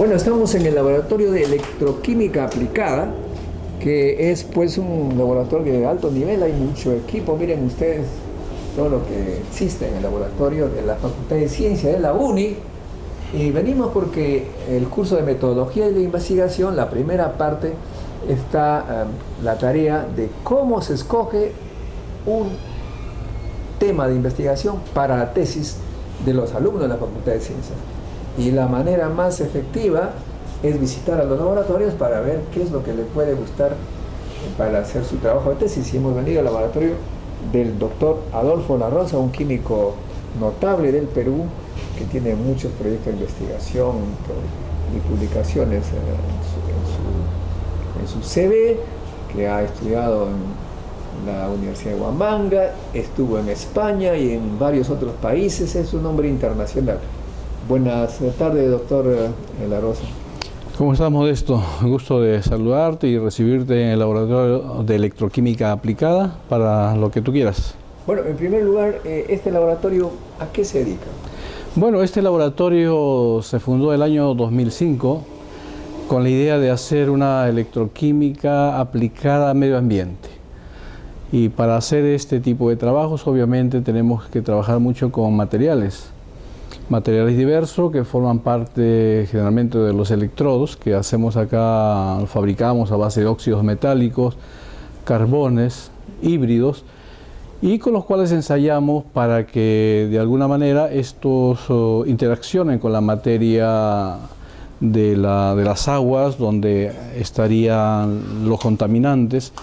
Bueno, estamos en el laboratorio de electroquímica aplicada, que es pues un laboratorio de alto nivel, hay mucho equipo, miren ustedes todo lo que existe en el laboratorio de la Facultad de Ciencias de la UNI, y venimos porque el curso de metodología y de investigación, la primera parte, está la tarea de cómo se escoge un tema de investigación para la tesis de los alumnos de la Facultad de Ciencias. Y la manera más efectiva es visitar a los laboratorios para ver qué es lo que les puede gustar para hacer su trabajo de tesis. Y hemos venido al laboratorio del doctor Adolfo La Rosa, un químico notable del Perú, que tiene muchos proyectos de investigación y publicaciones en su CV, que ha estudiado en la Universidad de Huamanga, estuvo en España y en varios otros países, es un hombre internacional. Buenas tardes, doctor La Rosa. ¿Cómo estás, Modesto? Un gusto de saludarte y recibirte en el laboratorio de electroquímica aplicada para lo que tú quieras. Bueno, en primer lugar, ¿este laboratorio a qué se dedica? Bueno, este laboratorio se fundó el año 2005 con la idea de hacer una electroquímica aplicada al medio ambiente. Y para hacer este tipo de trabajos, obviamente, tenemos que trabajar mucho con materiales diversos que forman parte generalmente de los electrodos que hacemos acá, fabricamos a base de óxidos metálicos, carbones, híbridos, y con los cuales ensayamos para que de alguna manera estos interaccionen con la materia de las aguas donde estarían los contaminantes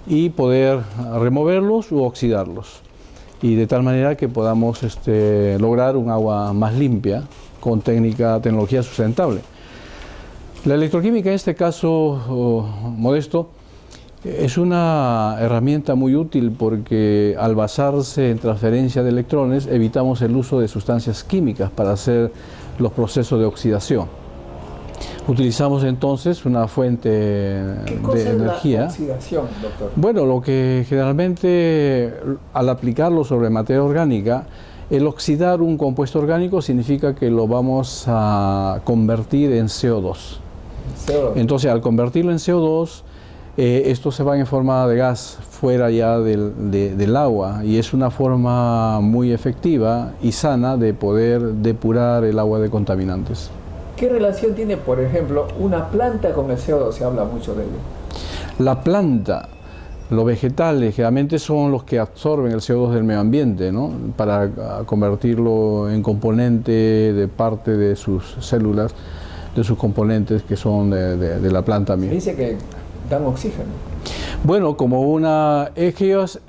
y poder removerlos u oxidarlos, y de tal manera que podamos lograr un agua más limpia con tecnología sustentable. La electroquímica en este caso, Modesto, es una herramienta muy útil porque al basarse en transferencia de electrones evitamos el uso de sustancias químicas para hacer los procesos de oxidación. Utilizamos entonces una fuente de energía. ¿Qué cosa es la oxidación, doctor? Bueno, lo que generalmente al aplicarlo sobre materia orgánica, el oxidar un compuesto orgánico significa que lo vamos a convertir en CO2. Entonces, al convertirlo en CO2, esto se va en forma de gas fuera ya del agua, y es una forma muy efectiva y sana de poder depurar el agua de contaminantes. ¿Qué relación tiene, por ejemplo, una planta con el CO2? Se habla mucho de ello. La planta, los vegetales, generalmente son los que absorben el CO2 del medio ambiente, ¿no? Para convertirlo en componente de parte de sus células, de sus componentes que son de la planta misma. Se dice que dan oxígeno. Bueno, es que ellos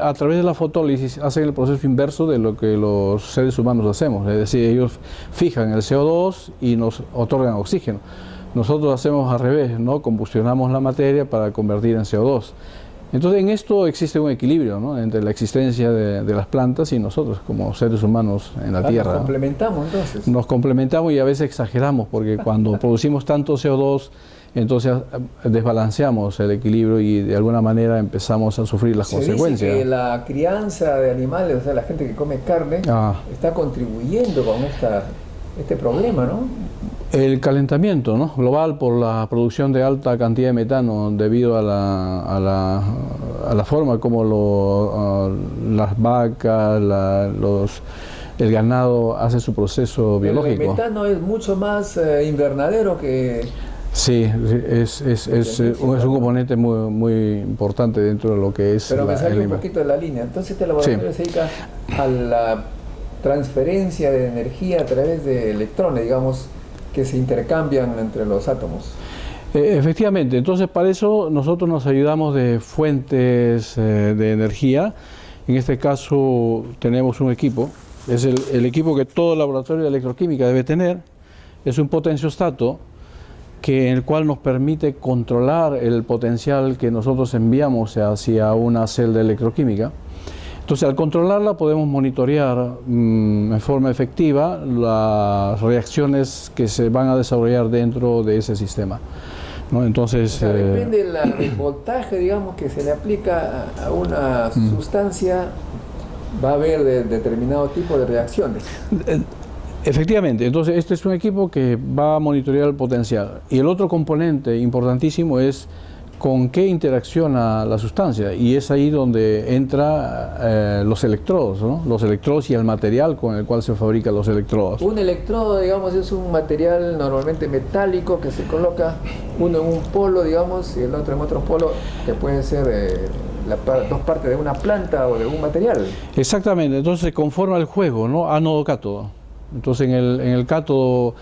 a través de la fotólisis hacen el proceso inverso de lo que los seres humanos hacemos, es decir, ellos fijan el CO2 y nos otorgan oxígeno. Nosotros hacemos al revés, ¿no? Combustionamos la materia para convertir en CO2. Entonces, en esto existe un equilibrio, ¿no? Entre la existencia de las plantas y nosotros como seres humanos en la Tierra. Nos complementamos entonces. Nos complementamos y a veces exageramos, porque cuando producimos tanto CO2, entonces desbalanceamos el equilibrio y de alguna manera empezamos a sufrir las consecuencias. Dice que la crianza de animales, o sea, la gente que come carne, está contribuyendo con este problema, ¿no? El calentamiento, ¿no? Global por la producción de alta cantidad de metano debido a la forma como las vacas, el ganado hace su proceso biológico. El metano es mucho más invernadero que... Sí, es un componente muy importante dentro de lo que es... Pero me sale un poquito de la línea. Entonces este laboratorio se dedica a la transferencia de energía a través de electrones, digamos, que se intercambian entre los átomos. Efectivamente, entonces para eso nosotros nos ayudamos de fuentes de energía. En este caso tenemos un equipo, es el equipo que todo laboratorio de electroquímica debe tener, es un potenciostato en el cual nos permite controlar el potencial que nosotros enviamos hacia una celda electroquímica. Entonces, al controlarla podemos monitorear en forma efectiva las reacciones que se van a desarrollar dentro de ese sistema, ¿no? Entonces, o sea, depende del voltaje, digamos, que se le aplica a una sustancia, va a haber determinado tipo de reacciones. Efectivamente, entonces este es un equipo que va a monitorear el potencial. Y el otro componente importantísimo es con qué interacciona la sustancia, y es ahí donde entra los electrodos, ¿no? Los electrodos y el material con el cual se fabrican los electrodos. Un electrodo, digamos, es un material normalmente metálico que se coloca uno en un polo, digamos, y el otro en otro polo, que puede ser dos partes de una planta o de un material. Exactamente, entonces se conforma el juego, ¿no? Ánodo-cátodo. Entonces en el cátodo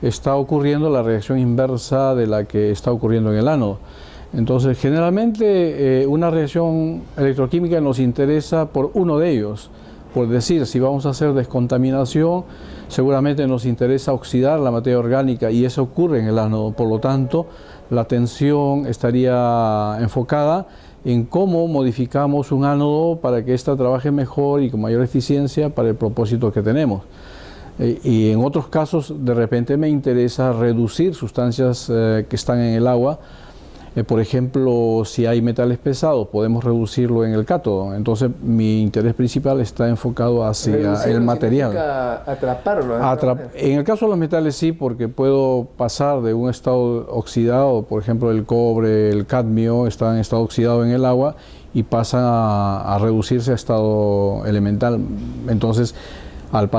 está ocurriendo la reacción inversa de la que está ocurriendo en el ánodo. Entonces, generalmente una reacción electroquímica nos interesa por uno de ellos. Por decir, si vamos a hacer descontaminación, seguramente nos interesa oxidar la materia orgánica y eso ocurre en el ánodo. Por lo tanto, la atención estaría enfocada en cómo modificamos un ánodo para que ésta trabaje mejor y con mayor eficiencia para el propósito que tenemos. Y en otros casos, de repente me interesa reducir sustancias que están en el agua. Por ejemplo, si hay metales pesados, podemos reducirlo en el cátodo. Entonces, mi interés principal está enfocado hacia el material. Atraparlo. En el caso de los metales sí, porque puedo pasar de un estado oxidado, por ejemplo, el cobre, el cadmio, está en estado oxidado en el agua y pasan a reducirse a estado elemental. Entonces, al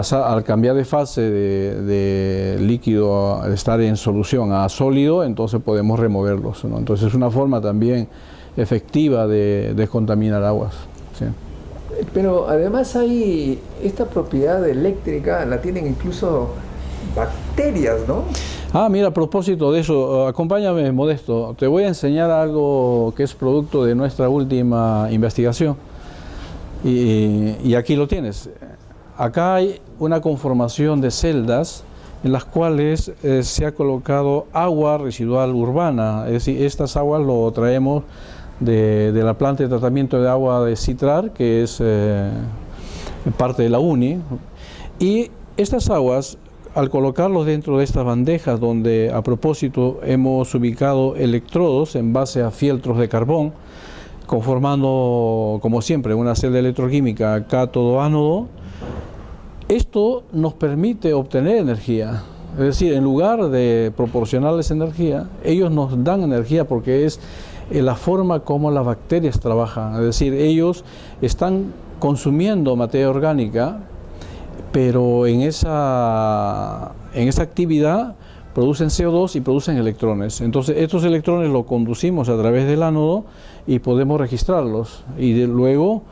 cambiar de fase de líquido, al estar en solución a sólido, entonces podemos removerlos, ¿no? Entonces es una forma también efectiva de descontaminar aguas. Sí. Pero además hay esta propiedad eléctrica, la tienen incluso bacterias, ¿no? Mira, a propósito de eso, acompáñame, Modesto, te voy a enseñar algo que es producto de nuestra última investigación. Y aquí lo tienes. Acá hay una conformación de celdas en las cuales se ha colocado agua residual urbana, es decir, estas aguas lo traemos de la planta de tratamiento de agua de Citrar, que es parte de la UNI, y estas aguas, al colocarlos dentro de estas bandejas donde a propósito hemos ubicado electrodos en base a fieltros de carbón, conformando como siempre una celda electroquímica cátodo-ánodo, esto nos permite obtener energía, es decir, en lugar de proporcionarles energía, ellos nos dan energía porque es la forma como las bacterias trabajan, es decir, ellos están consumiendo materia orgánica, pero en esa actividad producen CO2 y producen electrones. Entonces, estos electrones los conducimos a través del ánodo y podemos registrarlos y luego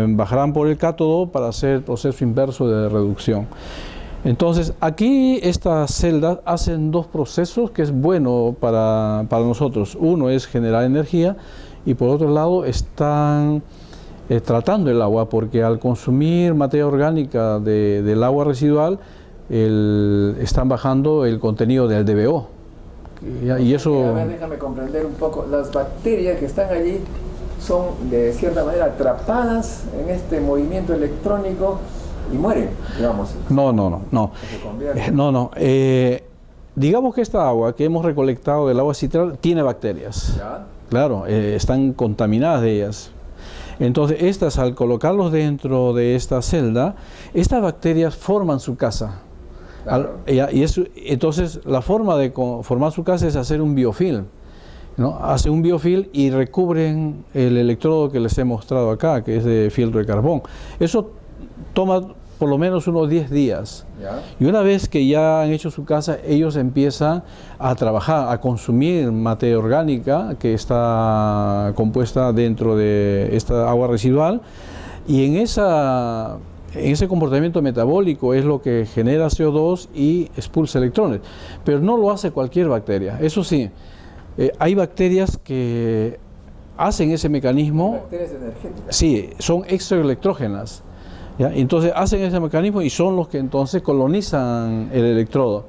bajarán por el cátodo para hacer el proceso inverso de reducción. Entonces, aquí estas celdas hacen dos procesos que es bueno para nosotros. Uno es generar energía y por otro lado están tratando el agua, porque al consumir materia orgánica del agua residual están bajando el contenido del DBO. Y eso... A ver, déjame comprender un poco. Las bacterias que están allí son de cierta manera atrapadas en este movimiento electrónico y mueren, digamos. No. Digamos que esta agua que hemos recolectado del agua Citrar tiene bacterias. ¿Ya? Claro, están contaminadas de ellas. Entonces, estas, al colocarlos dentro de esta celda, estas bacterias forman su casa. Claro. Entonces, la forma de formar su casa es hacer un biofilm, ¿no? Hacen un biofilm y recubren el electrodo que les he mostrado acá, que es de fieltro de carbón. Eso toma por lo menos unos 10 días. ¿Ya? Y una vez que ya han hecho su casa, ellos empiezan a trabajar, a consumir materia orgánica que está compuesta dentro de esta agua residual, y en ese comportamiento metabólico es lo que genera CO2 y expulsa electrones. Pero no lo hace cualquier bacteria. Eso sí, hay bacterias que hacen ese mecanismo. Bacterias energéticas. Sí, son exoelectrógenas. ¿Ya? Entonces hacen ese mecanismo y son los que entonces colonizan el electrodo.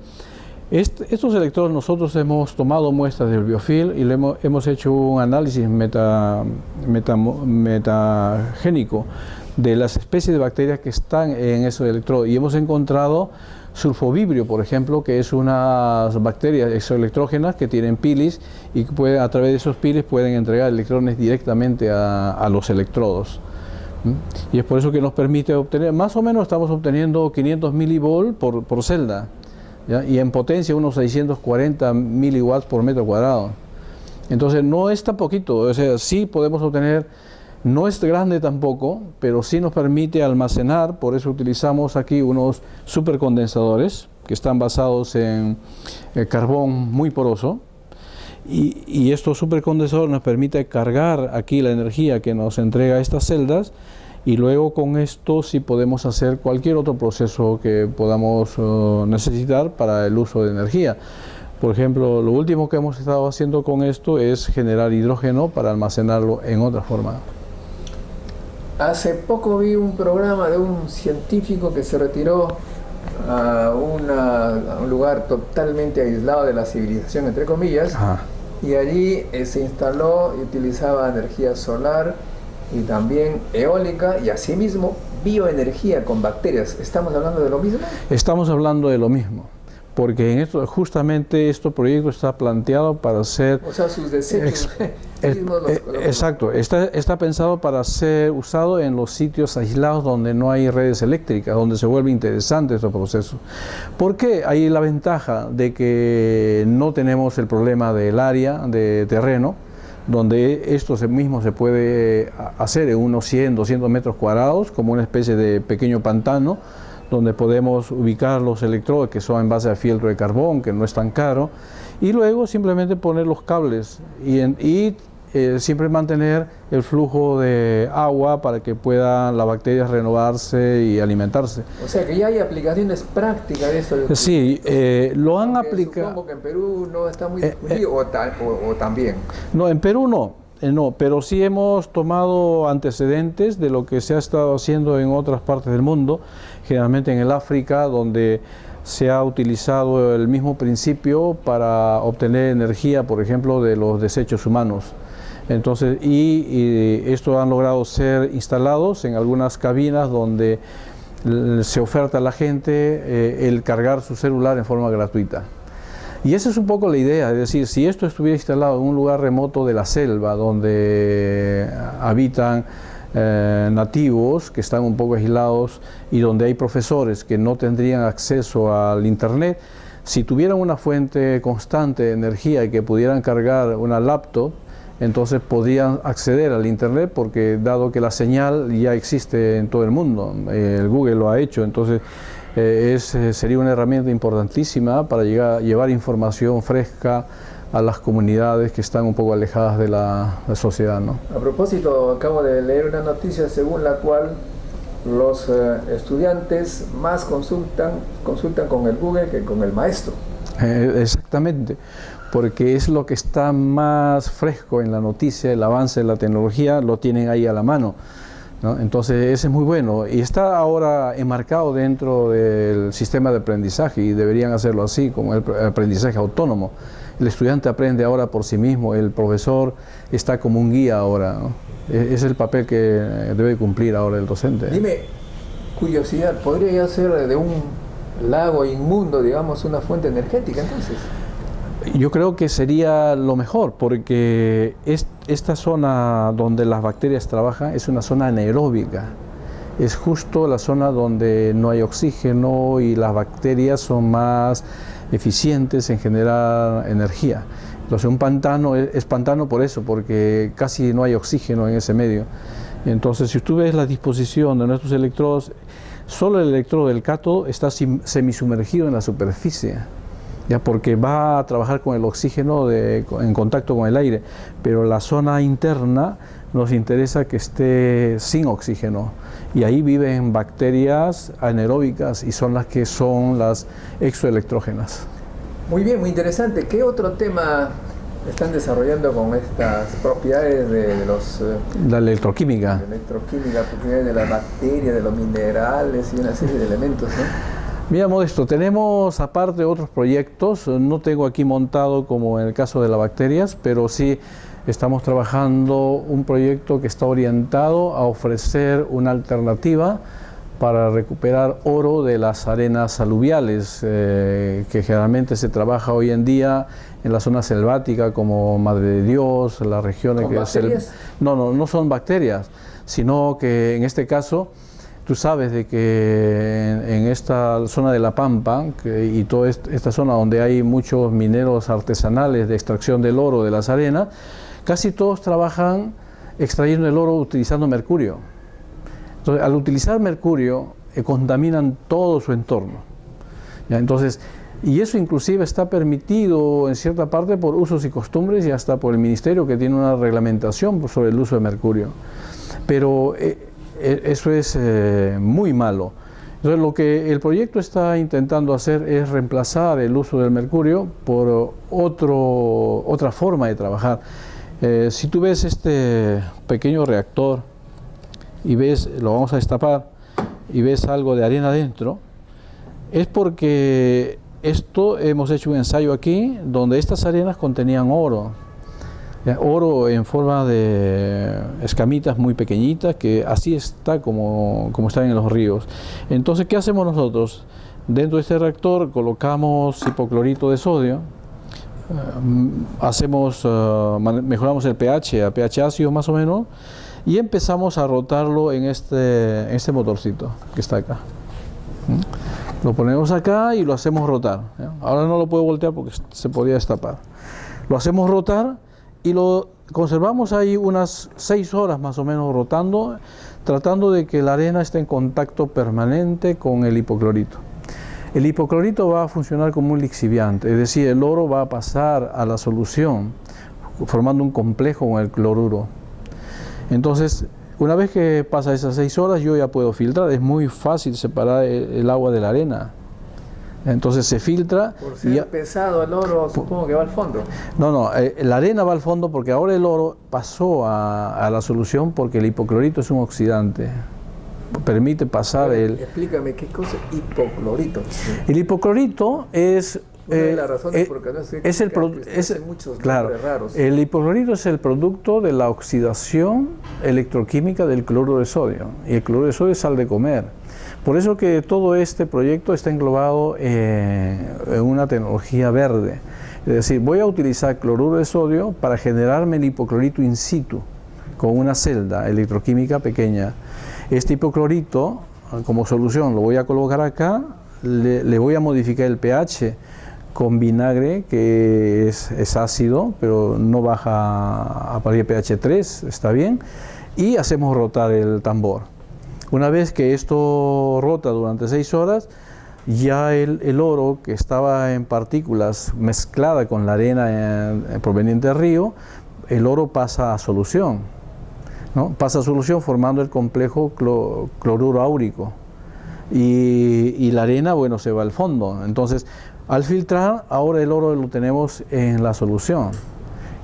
Estos electrodos nosotros hemos tomado muestras del biofilm y hemos hecho un análisis metagénico de las especies de bacterias que están en esos electrodos y hemos encontrado sulfovibrio, por ejemplo, que es unas bacterias exoelectrógenas que tienen pilis y que a través de esos pilis pueden entregar electrones directamente a los electrodos. Y es por eso que nos permite obtener, más o menos estamos obteniendo 500 milivolt por celda, ¿ya? Y en potencia unos 640 miliwatts por metro cuadrado. Entonces no es tan poquito, o sea, sí podemos obtener, no es grande tampoco, pero sí nos permite almacenar. Por eso utilizamos aquí unos supercondensadores que están basados en carbón muy poroso. Y estos supercondensadores nos permiten cargar aquí la energía que nos entrega estas celdas, y luego con esto sí podemos hacer cualquier otro proceso que podamos necesitar para el uso de energía. Por ejemplo, lo último que hemos estado haciendo con esto es generar hidrógeno para almacenarlo en otra forma. Hace poco vi un programa de un científico que se retiró a un lugar totalmente aislado de la civilización, entre comillas. Ajá. Y allí se instaló y utilizaba energía solar y también eólica, y asimismo bioenergía con bacterias. ¿Estamos hablando de lo mismo? Estamos hablando de lo mismo, porque en esto, justamente este proyecto está planteado para ser... O sea, sus desechos exacto, está pensado para ser usado en los sitios aislados donde no hay redes eléctricas, donde se vuelve interesante este proceso. ¿Por qué? Hay la ventaja de que no tenemos el problema del área de terreno, donde esto mismo se puede hacer en unos 100, 200 metros cuadrados, como una especie de pequeño pantano, donde podemos ubicar los electrodos que son en base a fieltro de carbón, que no es tan caro, y luego simplemente poner los cables y siempre mantener el flujo de agua para que puedan las bacterias renovarse y alimentarse. O sea que ya hay aplicaciones prácticas de eso. Sí, lo han aplicado. Supongo que en Perú no está muy difundido, o también. No, en Perú no, pero sí hemos tomado antecedentes de lo que se ha estado haciendo en otras partes del mundo, generalmente en el África, donde se ha utilizado el mismo principio para obtener energía, por ejemplo, de los desechos humanos. Entonces, y esto han logrado ser instalados en algunas cabinas donde se oferta a la gente el cargar su celular en forma gratuita. Y esa es un poco la idea, es decir, si esto estuviera instalado en un lugar remoto de la selva, donde habitan nativos que están un poco aislados y donde hay profesores que no tendrían acceso al internet, si tuvieran una fuente constante de energía y que pudieran cargar una laptop, entonces podrían acceder al internet, porque dado que la señal ya existe en todo el mundo, el Google lo ha hecho, entonces sería una herramienta importantísima para llevar información fresca a las comunidades que están un poco alejadas de la sociedad, ¿no? A propósito, acabo de leer una noticia según la cual los estudiantes más consultan con el Google que con el maestro. Exactamente, porque es lo que está más fresco en la noticia, el avance de la tecnología lo tienen ahí a la mano, ¿no? Entonces ese es muy bueno y está ahora enmarcado dentro del sistema de aprendizaje, y deberían hacerlo así, como el aprendizaje autónomo. El estudiante aprende ahora por sí mismo, el profesor está como un guía ahora, ¿no? Es el papel que debe cumplir ahora el docente. Dime, curiosidad, ¿podría ser de un lago inmundo, digamos, una fuente energética entonces? Yo creo que sería lo mejor, porque esta zona donde las bacterias trabajan es una zona anaeróbica. Es justo la zona donde no hay oxígeno y las bacterias son más eficientes en generar energía. Entonces un pantano es pantano por eso, porque casi no hay oxígeno en ese medio. Entonces si tú ves la disposición de nuestros electrodos, solo el electrodo del cátodo está semisumergido en la superficie, ya, porque va a trabajar con el oxígeno en contacto con el aire, pero la zona interna nos interesa que esté sin oxígeno, y ahí viven bacterias anaeróbicas y son las exoelectrógenas. Muy bien, muy interesante. ¿Qué otro tema están desarrollando con estas propiedades de los... la electroquímica. La electroquímica, propiedades de las bacterias, de los minerales y una serie de elementos, ¿no? Mira, Modesto, tenemos aparte otros proyectos, no tengo aquí montado como en el caso de las bacterias, pero sí estamos trabajando un proyecto que está orientado a ofrecer una alternativa para recuperar oro de las arenas aluviales, que generalmente se trabaja hoy en día en la zona selvática como Madre de Dios, las regiones ¿Con bacterias? No son bacterias, sino que en este caso tú sabes de que en esta zona de La Pampa y toda esta zona donde hay muchos mineros artesanales de extracción del oro de las arenas, casi todos trabajan extrayendo el oro utilizando mercurio. Entonces, al utilizar mercurio, contaminan todo su entorno. ¿Ya? Entonces, y eso inclusive está permitido en cierta parte por usos y costumbres y hasta por el ministerio, que tiene una reglamentación sobre el uso de mercurio. Pero eso es muy malo. Entonces, lo que el proyecto está intentando hacer es reemplazar el uso del mercurio por otra forma de trabajar. Si tú ves este pequeño reactor y ves, lo vamos a destapar, y ves algo de arena dentro, es porque esto hemos hecho un ensayo aquí donde estas arenas contenían oro. Oro en forma de escamitas muy pequeñitas, que así está como están en los ríos. Entonces, ¿qué hacemos nosotros? Dentro de este reactor colocamos hipoclorito de sodio, mejoramos el pH a pH ácido más o menos, y empezamos a rotarlo en este motorcito que está acá. Lo ponemos acá y lo hacemos rotar. Ahora no lo puedo voltear porque se podía destapar. Lo hacemos rotar y lo conservamos ahí unas 6 horas más o menos rotando, tratando de que la arena esté en contacto permanente con el hipoclorito. El hipoclorito va a funcionar como un lixiviante, es decir, el oro va a pasar a la solución formando un complejo con el cloruro. Entonces, una vez que pasa esas 6 horas, yo ya puedo filtrar. Es muy fácil separar el agua de la arena. Entonces se filtra. Por ser pesado el oro, supongo que va al fondo. No, la arena va al fondo porque ahora el oro pasó a la solución porque el hipoclorito es un oxidante. Permite pasar Explícame, ¿qué cosa es hipoclorito? El hipoclorito es... Una de las razones por no sé muchos nombres raros. El hipoclorito es el producto de la oxidación electroquímica del cloruro de sodio, y el cloruro de sodio es sal de comer. Por eso que todo este proyecto está englobado en una tecnología verde. Es decir, voy a utilizar cloruro de sodio para generarme el hipoclorito in situ, con una celda electroquímica pequeña. Este hipoclorito, como solución, lo voy a colocar acá, le voy a modificar el pH con vinagre, que es ácido, pero no baja a partir de pH 3, está bien, y hacemos rotar el tambor. Una vez que esto rota durante 6 horas, ya el oro que estaba en partículas mezclada con la arena proveniente del río, el oro pasa a solución, ¿no? Pasa a solución formando el complejo cloruro áurico, y la arena, bueno, se va al fondo. Entonces, al filtrar, ahora el oro lo tenemos en la solución.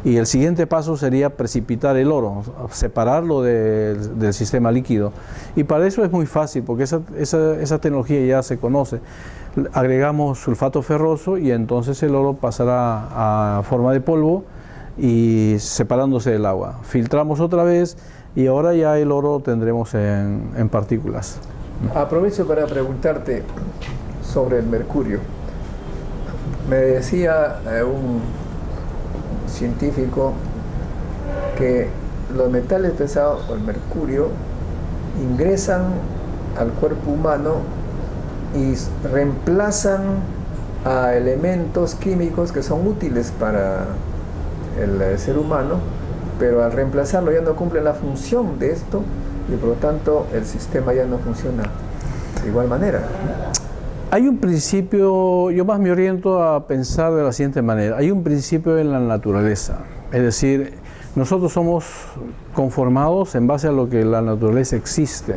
Y el siguiente paso sería precipitar el oro, separarlo del sistema líquido. Y para eso es muy fácil, porque esa tecnología ya se conoce. Agregamos sulfato ferroso y entonces el oro pasará a forma de polvo y separándose del agua. Filtramos otra vez y ahora ya el oro tendremos en partículas. Aprovecho para preguntarte sobre el mercurio. Me decía un científico que los metales pesados o el mercurio ingresan al cuerpo humano y reemplazan a elementos químicos que son útiles para el ser humano, pero al reemplazarlo ya no cumplen la función de esto y por lo tanto el sistema ya no funciona de igual manera. Hay un principio, yo más me oriento a pensar de la siguiente manera: hay un principio en la naturaleza, es decir, nosotros somos conformados en base a lo que la naturaleza existe.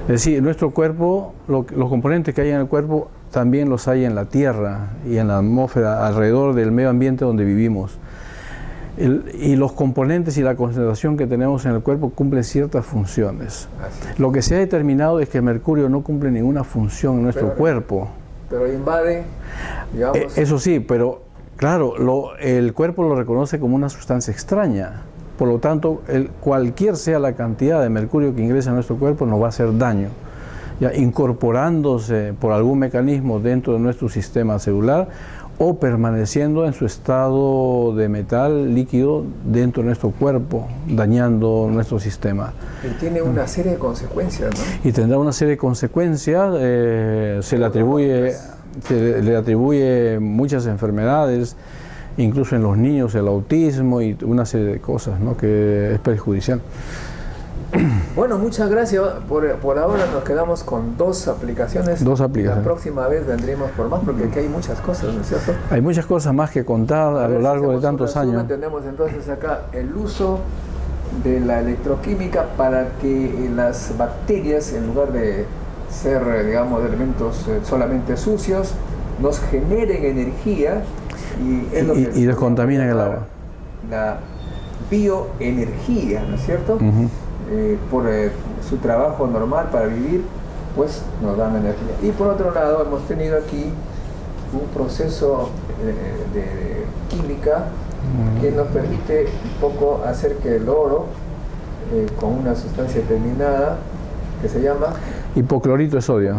Es decir, en nuestro cuerpo, los componentes que hay en el cuerpo también los hay en la tierra y en la atmósfera, alrededor del medio ambiente donde vivimos. Y los componentes y la concentración que tenemos en el cuerpo cumplen ciertas funciones. Lo que se ha determinado es que el mercurio no cumple ninguna función en nuestro cuerpo. Pero invade, digamos... Eso sí, pero claro, el cuerpo lo reconoce como una sustancia extraña. Por lo tanto, cualquier sea la cantidad de mercurio que ingresa a nuestro cuerpo nos va a hacer daño. Ya incorporándose por algún mecanismo dentro de nuestro sistema celular, o permaneciendo en su estado de metal líquido dentro de nuestro cuerpo, dañando nuestro sistema. Y tiene una serie de consecuencias, ¿no? Y tendrá una serie de consecuencias, se le atribuye muchas enfermedades, incluso en los niños, el autismo y una serie de cosas, ¿no?, que es perjudicial. Bueno, muchas gracias. Por ahora nos quedamos con dos aplicaciones. La próxima vez vendremos por más, porque aquí hay muchas cosas, ¿no es cierto? Hay muchas cosas más que contar a lo largo de tantos años. Tenemos entonces acá el uso de la electroquímica para que las bacterias, en lugar de ser, digamos, elementos solamente sucios, nos generen energía y descontaminen el agua. La bioenergía, ¿no es cierto? Por su trabajo normal para vivir, pues nos dan energía. Y por otro lado, hemos tenido aquí un proceso de química que nos permite un poco hacer que el oro, con una sustancia determinada que se llama hipoclorito de sodio,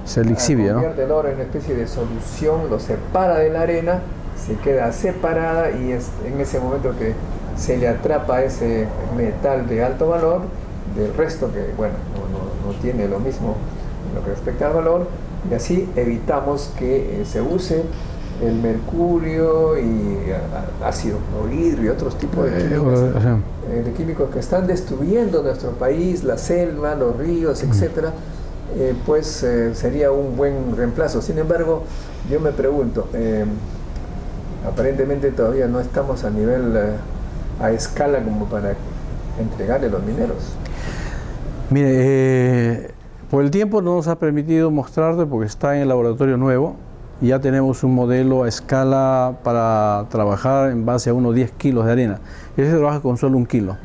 se lixivia, ¿no? Convierte el oro en una especie de solución, lo separa de la arena, se queda separada, y es en ese momento que se le atrapa ese metal de alto valor del resto, que bueno, no tiene lo mismo en lo que respecta al valor, y así evitamos que se use el mercurio y ácido clorhídrico y otros tipos de químicos que están destruyendo nuestro país, la selva, los ríos, etcétera. Pues sería un buen reemplazo. Sin embargo, yo me pregunto, aparentemente todavía no estamos a nivel, a escala como para entregarle los mineros. Mire, por el tiempo no nos ha permitido mostrarte, porque está en el laboratorio nuevo. Ya tenemos un modelo a escala para trabajar en base a unos 10 kilos de arena. Ese trabaja con solo 1 kilo.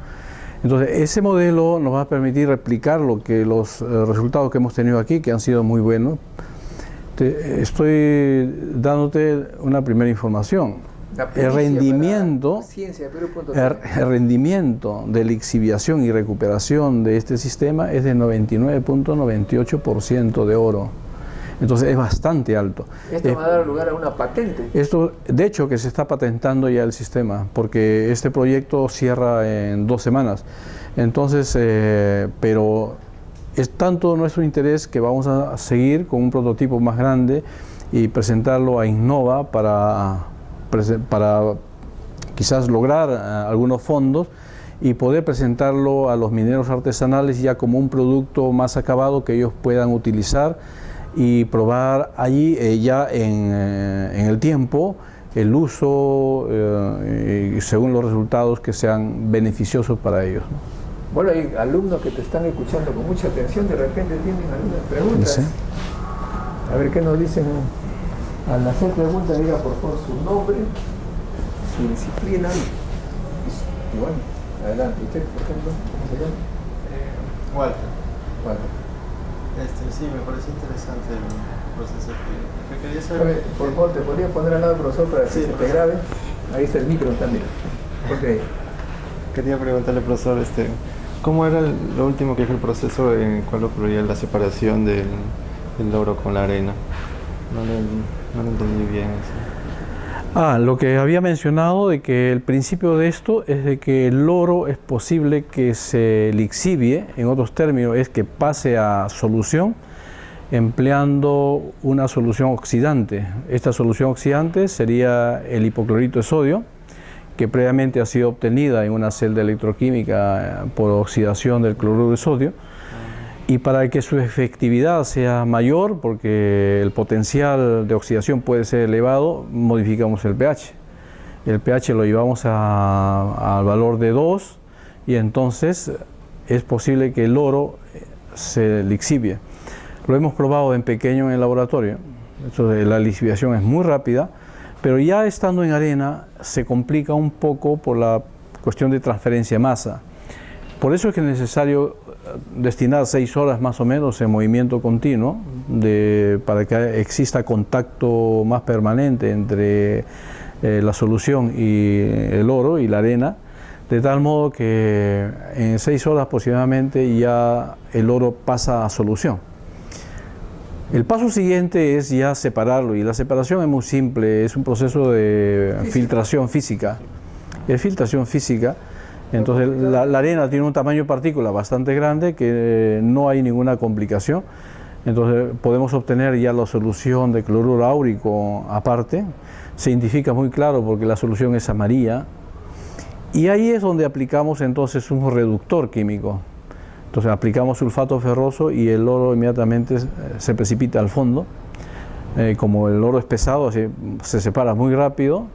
Entonces, ese modelo nos va a permitir replicar los resultados que hemos tenido aquí, que han sido muy buenos. Estoy dándote una primera información. El rendimiento de lixiviación y recuperación de este sistema es de 99.98% de oro. Entonces es bastante alto. Esto va a dar lugar a una patente. Esto, de hecho, que se está patentando ya el sistema, porque este proyecto cierra en 2 semanas. Entonces, pero es tanto nuestro interés que vamos a seguir con un prototipo más grande y presentarlo a Innova para quizás lograr algunos fondos y poder presentarlo a los mineros artesanales ya como un producto más acabado que ellos puedan utilizar y probar allí ya en el tiempo el uso y según los resultados que sean beneficiosos para ellos, ¿no? Bueno, hay alumnos que te están escuchando con mucha atención, de repente tienen algunas preguntas. ¿Sí? A ver qué nos dicen. Al hacer preguntas, diga por favor su nombre, su disciplina y bueno, adelante. ¿Usted, por ejemplo, cómo se llama? Walter. Walter. Sí, me parece interesante el proceso que quería saber. Por favor, ¿te podría poner al lado del profesor para que se te grabe? Ahí está el micro también. Ok. Quería preguntarle, profesor, ¿cómo era lo último que fue el proceso en el cual ocurría la separación del oro con la arena? No lo entendí bien eso. Lo que había mencionado de que el principio de esto es de que el oro es posible que se lixivie, en otros términos es que pase a solución empleando una solución oxidante. Esta solución oxidante sería el hipoclorito de sodio, que previamente ha sido obtenida en una celda electroquímica por oxidación del cloruro de sodio. Y para que su efectividad sea mayor, porque el potencial de oxidación puede ser elevado, modificamos el pH. El pH lo llevamos al valor de 2 y entonces es posible que el oro se lixivie. Lo hemos probado en pequeño en el laboratorio. Entonces, la lixiviación es muy rápida, pero ya estando en arena se complica un poco por la cuestión de transferencia de masa. Por eso es que es necesario destinar 6 horas más o menos en movimiento continuo para que exista contacto más permanente entre la solución y el oro y la arena, de tal modo que en 6 horas aproximadamente ya el oro pasa a solución. El paso siguiente es ya separarlo, y la separación es muy simple, es un proceso de filtración física. Es filtración física, entonces la arena tiene un tamaño de partícula bastante grande que no hay ninguna complicación. Entonces podemos obtener ya la solución de cloruro áurico aparte, se identifica muy claro porque la solución es amarilla, y ahí es donde aplicamos entonces un reductor químico. Entonces aplicamos sulfato ferroso y el oro inmediatamente se precipita al fondo. Como el oro es pesado, se separa muy rápido,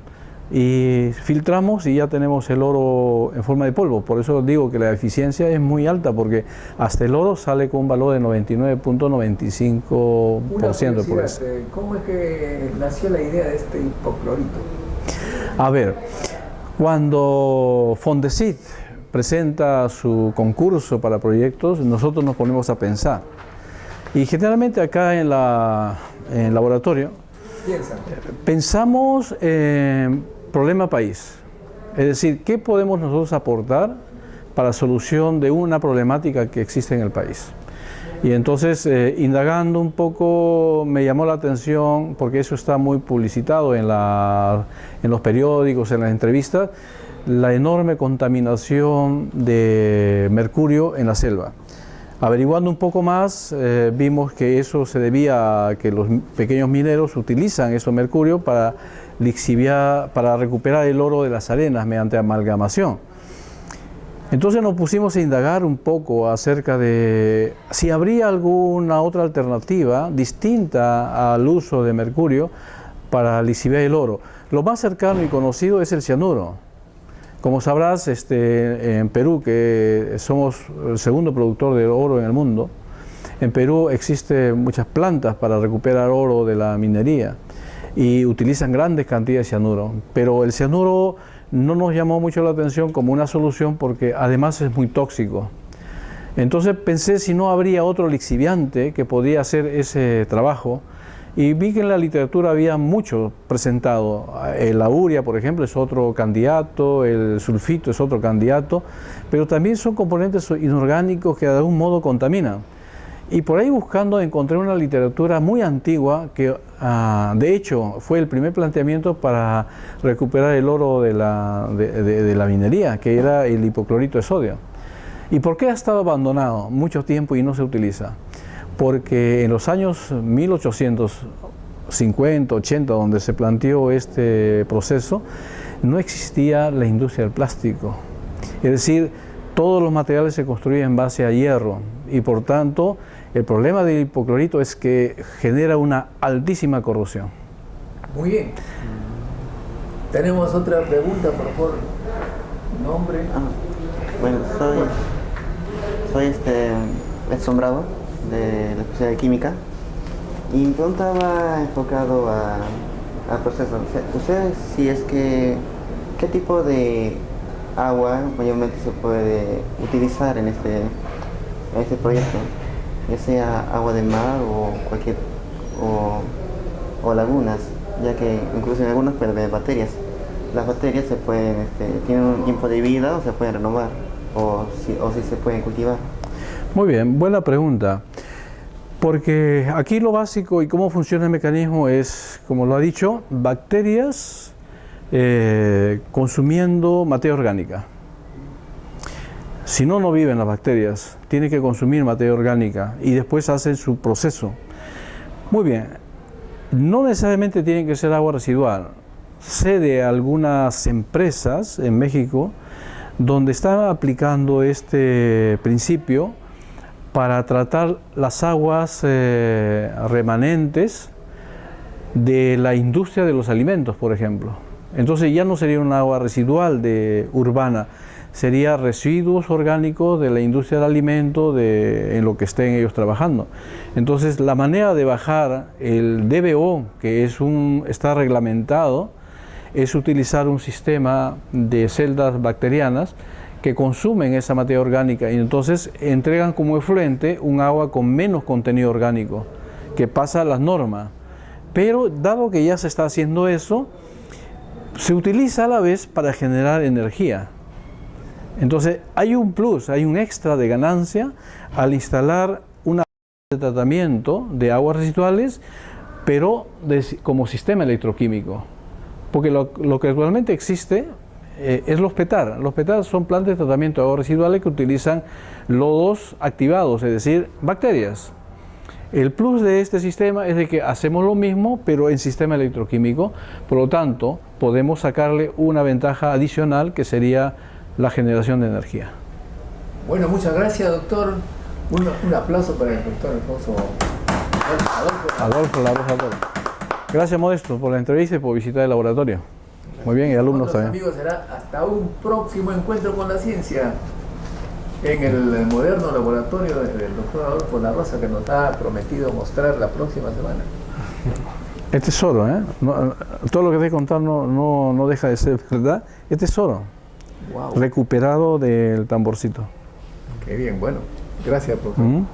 y filtramos y ya tenemos el oro en forma de polvo. Por eso digo que la eficiencia es muy alta, porque hasta el oro sale con un valor de 99.95%. Por eso. ¿Cómo es que nació la idea de este hipoclorito? A ver, cuando Fondesit presenta su concurso para proyectos, nosotros nos ponemos a pensar. Y generalmente acá en el laboratorio pensamos problema país. Es decir, ¿qué podemos nosotros aportar para solución de una problemática que existe en el país? Y entonces, indagando un poco, me llamó la atención, porque eso está muy publicitado en los periódicos, en las entrevistas, la enorme contaminación de mercurio en la selva. Averiguando un poco más, vimos que eso se debía a que los pequeños mineros utilizan ese mercurio para lixiviar, para recuperar el oro de las arenas mediante amalgamación. Entonces nos pusimos a indagar un poco acerca de si habría alguna otra alternativa distinta al uso de mercurio para lixiviar el oro. Lo más cercano y conocido es el cianuro. Como sabrás, en Perú, que somos el segundo productor de oro en el mundo, en Perú existen muchas plantas para recuperar oro de la minería y utilizan grandes cantidades de cianuro, pero el cianuro no nos llamó mucho la atención como una solución porque además es muy tóxico. Entonces pensé si no habría otro lixiviante que podía hacer ese trabajo, y vi que en la literatura había mucho presentado. La urea, por ejemplo, es otro candidato, el sulfito es otro candidato, pero también son componentes inorgánicos que de algún modo contaminan. Y por ahí buscando encontré una literatura muy antigua que de hecho fue el primer planteamiento para recuperar el oro de la minería, que era el hipoclorito de sodio. ¿Y por qué ha estado abandonado mucho tiempo y no se utiliza? Porque en los años 1850, 80, donde se planteó este proceso, no existía la industria del plástico. Es decir, todos los materiales se construían en base a hierro, y por tanto el problema del hipoclorito es que genera una altísima corrosión. Muy bien. Tenemos otra pregunta, por favor. ¿Nombre? Bueno, soy Edson Bravo, de la especialidad de Química, y mi pregunta va enfocado al proceso. ¿Ustedes qué tipo de agua mayormente se puede utilizar en este proyecto? Ya sea agua de mar o lagunas, ya que incluso en algunas puede haber bacterias. Las bacterias tienen un tiempo de vida o se pueden renovar, o si se pueden cultivar. Muy bien, buena pregunta. Porque aquí lo básico y cómo funciona el mecanismo es, como lo ha dicho, bacterias consumiendo materia orgánica. Si no, no viven las bacterias, tienen que consumir materia orgánica y después hacen su proceso. Muy bien, no necesariamente tienen que ser agua residual. Sé de algunas empresas en México donde están aplicando este principio para tratar las aguas remanentes de la industria de los alimentos, por ejemplo. Entonces ya no sería un agua residual urbana, sería residuos orgánicos de la industria del alimento, en lo que estén ellos trabajando. Entonces la manera de bajar el DBO, que está reglamentado, es utilizar un sistema de celdas bacterianas que consumen esa materia orgánica y entonces entregan como efluente un agua con menos contenido orgánico, que pasa las normas. Pero dado que ya se está haciendo eso, se utiliza a la vez para generar energía. Entonces hay un plus, hay un extra de ganancia al instalar de tratamiento de aguas residuales, pero como sistema electroquímico. Porque lo que actualmente existe es los PETAR. Los PETAR son plantas de tratamiento de aguas residuales que utilizan lodos activados, es decir, bacterias. El plus de este sistema es de que hacemos lo mismo, pero en sistema electroquímico. Por lo tanto, podemos sacarle una ventaja adicional, que sería la generación de energía. Bueno, muchas gracias, doctor. Un aplauso para el doctor Alfonso. Adolfo La Rosa. Gracias, Modesto, por la entrevista y por visitar el laboratorio. Muy bien, y alumnos también. Amigos, será hasta un próximo encuentro con la ciencia en el moderno laboratorio del doctor Adolfo La Rosa, que nos ha prometido mostrar la próxima semana. Es tesoro, ¿eh? Todo lo que te he contado no deja de ser verdad. Es tesoro. Wow. Recuperado del tamborcito. Qué bien, bueno. Gracias, profesor.